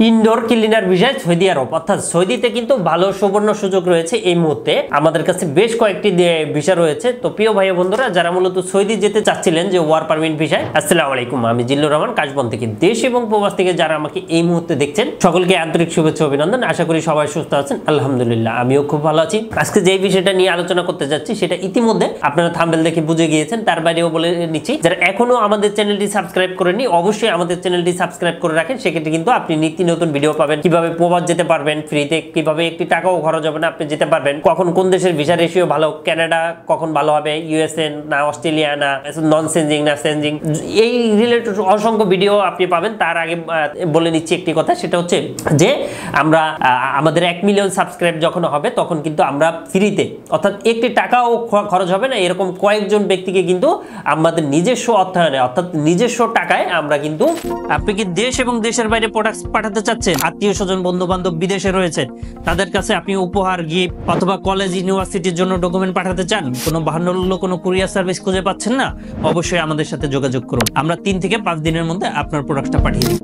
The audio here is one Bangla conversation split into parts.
ইনডোর ক্লিনার ভিসায় সৌদি আরব, অর্থাৎ সৌদিতে কিন্তু ভালো সুবর্ণ সুযোগ রয়েছে। এই মুহূর্তে আমাদের কাছে বেশ কয়েকটি ভিসা রয়েছে। তো প্রিয় ভাই বন্ধুরা, যারা মূলত সৌদি যেতে চাচ্ছিলেন যে ওয়ার পারমিট ভিসায়, আসসালামু আলাইকুম, আমি জিল্লুর রহমান কাশবন থেকে। দেশ এবং প্রবাস থেকে যারা আমাকে এই মুহূর্তে দেখছেন, সকলকে আন্তরিক শুভেচ্ছা অভিনন্দন। আশা করি সবাই সুস্থ আছেন। আলহামদুলিল্লাহ, আমিও খুব ভালো আছি। আজকে যে বিষয়টা নিয়ে আলোচনা করতে যাচ্ছি সেটা ইতিমধ্যে আপনারা থাম্বনেল দেখে বুঝে গিয়েছেন। তার বাইরেও বলে নিচ্ছি, যারা এখনো আমাদের চ্যানেলটি সাবস্ক্রাইব করেননি, অবশ্যই আমাদের চ্যানেলটি সাবস্ক্রাইব করে রাখেন। সেক্ষেত্রে কিন্তু আপনি নিত্য নতুন ভিডিও পাবেন, কিভাবে প্রবাস যেতে পারবেন ফ্রিতে, কিভাবে একটি টাকাও খরচ হবে না, আপনি যেতে পারবেন, কখন কোন দেশের ভিসা রেশিও ভালো, কানাডা কখন ভালো হবে, ইউএসএ না অস্ট্রেলিয়া না নন চেঞ্জিং না চেঞ্জিং, এই রিলেটেড অসংখ্য ভিডিও আপনি পাবেন। তার আগে বলে নিচ্ছি একটি কথা, সেটা হচ্ছে যে আমরা আমাদের 1 মিলিয়ন সাবস্ক্রাইব যখন হবে তখন কিন্তু আমরা ফ্রিতে, অর্থাৎ একটি টাকাও খরচ হবে না, এরকম কয়েকজন ব্যক্তিকে কিন্তু আমাদের নিজস্ব অর্থায়নে, অর্থাৎ নিজস্ব টাকায় আমরা কিন্তু, আপনি কি দেশ এবং দেশের বাইরে প্রোডাক্ট পাঠাতে চাচ্ছেন, আত্মীয় স্বজন বন্ধু বান্ধব বিদেশে রয়েছে, তাদের কাছে আপনি উপহার, গিফট অথবা কলেজ ইউনিভার্সিটির জন্য ডকুমেন্ট পাঠাতে চান, কোনো বাহান্ন কোনো কুরিয়ার সার্ভিস খুঁজে পাচ্ছেন না, অবশ্যই আমাদের সাথে যোগাযোগ করুন। আমরা 3 থেকে 5 দিনের মধ্যে আপনার প্রোডাক্টটা পাঠিয়ে দিই।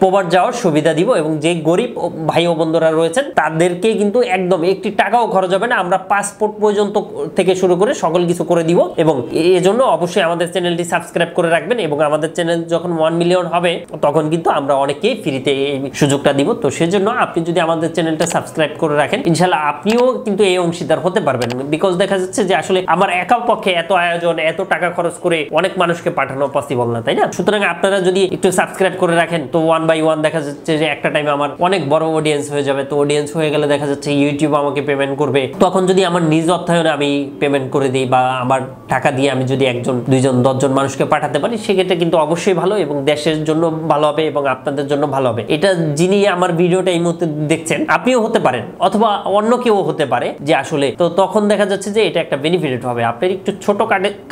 প্রবাস যাওয়ার সুবিধা দিব এবং যে গরিব ভাই ও বন্ধুরা রয়েছেন তাদেরকে কিন্তু একদম একটি টাকাও খরচ হবে না। আমরা পাসপোর্ট পর্যন্ত থেকে শুরু করে সকল কিছু করে দিব এবং এজন্য অবশ্যই আমাদের চ্যানেলটি সাবস্ক্রাইব করে রাখবেন। এবং আমাদের চ্যানেল যখন 1 মিলিয়ন হবে তখন কিন্তু আমরা অনেকেই ফ্রিতে এই সুযোগটা দিব। তো সেজন্য আপনি যদি আমাদের চ্যানেলটা সাবস্ক্রাইব করে রাখেন, ইনশাআল্লাহ আপনিও কিন্তু এই অংশীদার হতে পারবেন। বিকজ দেখা যাচ্ছে যে আসলে আমার একা পক্ষে এত আয়োজন, এত টাকা খরচ করে অনেক মানুষকে পাঠানো পসিবল না, তাই না? সুতরাং আপনারা যদি একটু সাবস্ক্রাইব করে রাখেন তো 1 বাই 1 দেখা যাচ্ছে যে একটা টাইমে আমার অনেক বড় অডিয়েন্স হয়ে যাবে। তো অডিয়েন্স হয়ে গেলে দেখা যাচ্ছে ইউটিউব আমাকে পেমেন্ট করবে। তখন যদি আমার নিজ অর্থায়নে আমি পেমেন্ট করে দিই বা আমার টাকা দিয়ে আমি যদি 1 জন 2 জন 10 জন মানুষকে পাঠাতে পারি, সেক্ষেত্রে কিন্তু অবশ্যই ভালো এবং দেশের জন্য ভালো হবে এবং আপনাদের জন্য ভালো হবে। এটা যিনি আমার ভিডিওটা এই মুহূর্তে দেখছেন আপনিও হতে পারেন অথবা অন্য কেউ হতে পারে যে আসলে, তো তখন দেখা যাচ্ছে যে এটা একটা বেনিফিটেড হবে। আপনার একটু ছোট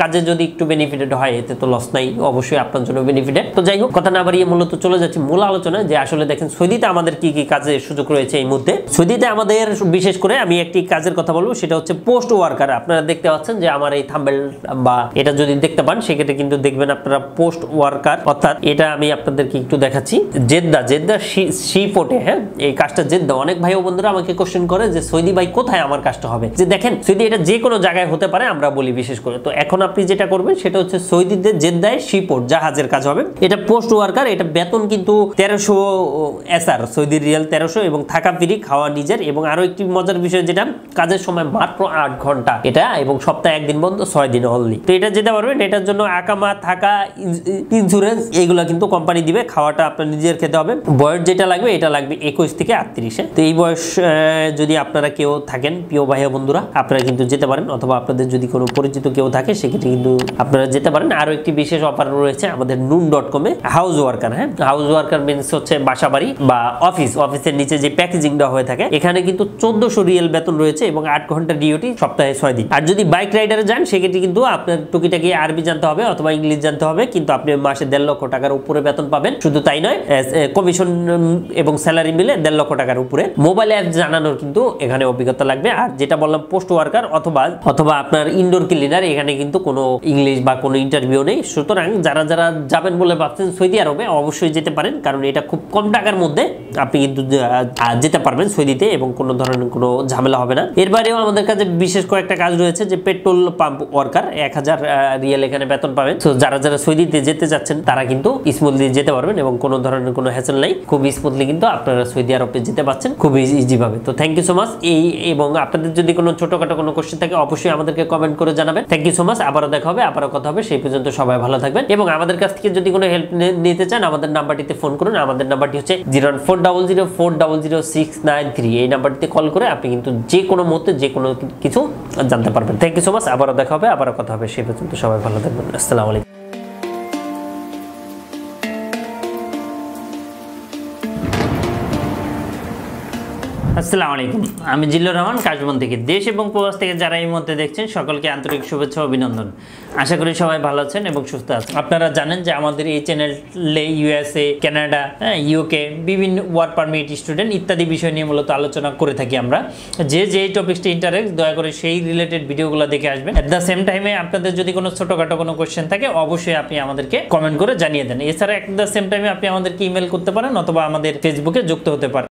কাজে যদি একটু বেনিফিটেড হয়, এতে তো লস নাই, অবশ্যই আপনার জন্য বেনিফিটেড। তো যাই হোক, কথা না বাড়িয়ে মূলত চলে যাচ্ছি মূল আলোচনা, যে আসলে দেখেন সৌদিতে আমাদের কি কি কাজের সুযোগ রয়েছে এই মুহূর্তে। সৌদিতে আমাদের বিশেষ করে আমি একটি কাজের কথা বলবো, সেটা হচ্ছে পোস্ট ওয়ার্কার। আপনারা দেখতে পাচ্ছেন যে আমার এই থাম্বনেল বা এটা যদি দেখতে পান সেক্ষেত্রে কিন্তু দেখবেন আপনারা পোস্ট ওয়ার্কার, অর্থাৎ এটা আমি আপনাদেরকে একটু দেখাচ্ছি। জেদ্দা সি পোর্টে, হ্যাঁ, এই কাজটা জেদ্দা। অনেক ভাই ও বন্ধুরা আমাকে কোশ্চেন করে যে সৌদি ভাই কোথায় আমার কাজটা হবে। যে দেখেন সৌদি এটা যে কোনো জায়গায় হতে পারে, আমরা বলি বিশেষ করে। তো এখন আপনি যেটা করবেন সেটা হচ্ছে সৌদিতে জেদ্দায় সি পোর্ট, জাহাজের কাজ হবে। এটা পোস্ট ওয়ার্কার, এটা বেতন কিন্তু 1300 এসআর, সৌদি রিয়াল 1300, এবং থাকা ফ্রি, খাওয়া নিজের। এবং আরো একটি মজার বিষয়, যেটা কাজের সময় মাত্র 8 ঘন্টা এটা, এবং সপ্তাহে 1 দিন বন্ধ, 6 দিন অনলি। তো এটা যেতে পারবেন। এটার জন্য আকামা, থাকা, ইন্স্যুরেন্স এগুলো কিন্তু কোম্পানি দিবে, খাওয়াটা আপনার নিজের খেতে হবে। বয়স যেটা লাগবে এটা লাগবে 21 থেকে 38। তো এই বয়স যদি আপনারা কেউ থাকেন, প্রিয় ভাই বন্ধুরা, আপনারা কিন্তু যেতে পারেন, অথবা আপনাদের যদি কোনো পরিচিত কেউ থাকে সেক্ষেত্রে কিন্তু আপনারা যেতে পারেন। আরো একটি বিশেষ অফার রয়েছে আমাদের noon.com এ, হাউস ওয়ার্কার। হ্যাঁ, হাউস ওয়ার্কার মিন্স হচ্ছে বাসাবাড়ি বা অফিসের নিচে যে প্যাকেজিংটা হয়ে থাকে, এখানে কিন্তু 1400 রিয়াল বেতন রয়েছে এবং 8 ঘন্টা ডিউটি, সপ্তাহে 6 দিন। আর যদি বাইক রাইডারে যান সেক্ষেত্রে কিন্তু আপনার টুকিটাকি আরবি জানতে হবে অথবা ইংলিশ জানতে হবে, কিন্তু আপনি মাসে 1.5 লক্ষ টাকার উপরে বেতন পাবেন। শুধু তাই নয়, কমিশন এবং স্যালারি মিলে 1.5 লক্ষ টাকার উপরে। মোবাইল অ্যাপ জানানোর কিন্তু এখানে অভিজ্ঞতা লাগবে। আর যেটা বললাম পোস্ট ওয়ার্কার অথবা আপনার ইনডোর ক্লিনার, এখানে কিন্তু কোনো ইংলিশ বা কোনো ইন্টারভিউ নেই। সুতরাং যারা যাবেন বলে ভাবছেন সৌদি আরবে, অবশ্যই যেতে পারেন, কারণ এটা খুব কম টাকার মধ্যে আপনি কিন্তু যেতে পারবেন সৌদিতে এবং কোনো ধরনের কোনো ঝামেলা হবে না। এর বাইরেও আমাদের কাছে বিশেষ কয়েকটা কাজ রয়েছে, যে পেট্রোল পাম্প ওয়ার্কার, 1000 রিয়াল এখানে বেতন পাবেন। তো যারা সৌদিতে যেতে যাচ্ছেন তারা কিন্তু স্মুথলি যেতে পারবেন এবং কোনো ধরনের কোনো হ্যাসেল নাই, খুব স্মুথলি কিন্তু আপনারা সৌদি আরবে যেতে পারছেন খুব ইজি ভাবে। তো থ্যাংক ইউ সো মাচ। এবং আপনাদের যদি কোনো ছোটখাটো কোনো কোশ্চেন থাকে অবশ্যই আমাদেরকে কমেন্ট করে জানাবেন। Thank you so much. আবারও দেখা হবে, আবারও কথা হবে। সেই পর্যন্ত সবাই ভালো থাকবেন এবং আমাদের কাছ থেকে যদি কোনো হেল্প নিতে চান আমাদের নাম্বারটিতে ফোন করুন। আমাদের নাম্বারটি হচ্ছে 01400490693। এই নাম্বারটিতে কল করে আপনি কিন্তু যে কোনো মুহূর্তে যে কোনো কিছু জানতে পারবেন। Thank you so much. আবারও দেখা হবে, আবারও কথা হবে। সেই পর্যন্ত সবাই ভালো থাকবেন। আসসালামু আলাইকুম। আসসালামু আলাইকুম, আমি জিল্লুর রহমান কাশবন থেকে। দেশ এবং প্রবাস থেকে যারা এই মুহূর্তে দেখছেন সকলকে আন্তরিক শুভেচ্ছা ও অভিনন্দন। আশা করি সবাই ভালো আছেন এবং সুস্থ আছেন। আপনারা জানেন যে আমাদের এই চ্যানেলে ইউএসএ, কানাডা, ইউকে বিভিন্ন ওয়ার্ক পারমিট, স্টুডেন্ট ইত্যাদি বিষয় নিয়ে মূলত আলোচনা করে থাকি আমরা। যে টপিকসটি ইন্টারেস্ট, দয়া করে সেই রিলেটেড ভিডিওগুলো দেখে আসবেন। অ্যাট দ্য সেম টাইমে আপনাদের যদি কোনো ছোটোখাটো কোনো কোয়েশ্চেন থাকে অবশ্যই আপনি আমাদেরকে কমেন্ট করে জানিয়ে দেন। এছাড়া অ্যাট দ্য সেম টাইমে আপনি আমাদেরকে ইমেল করতে পারেন অথবা আমাদের ফেসবুকে যুক্ত হতে পারেন।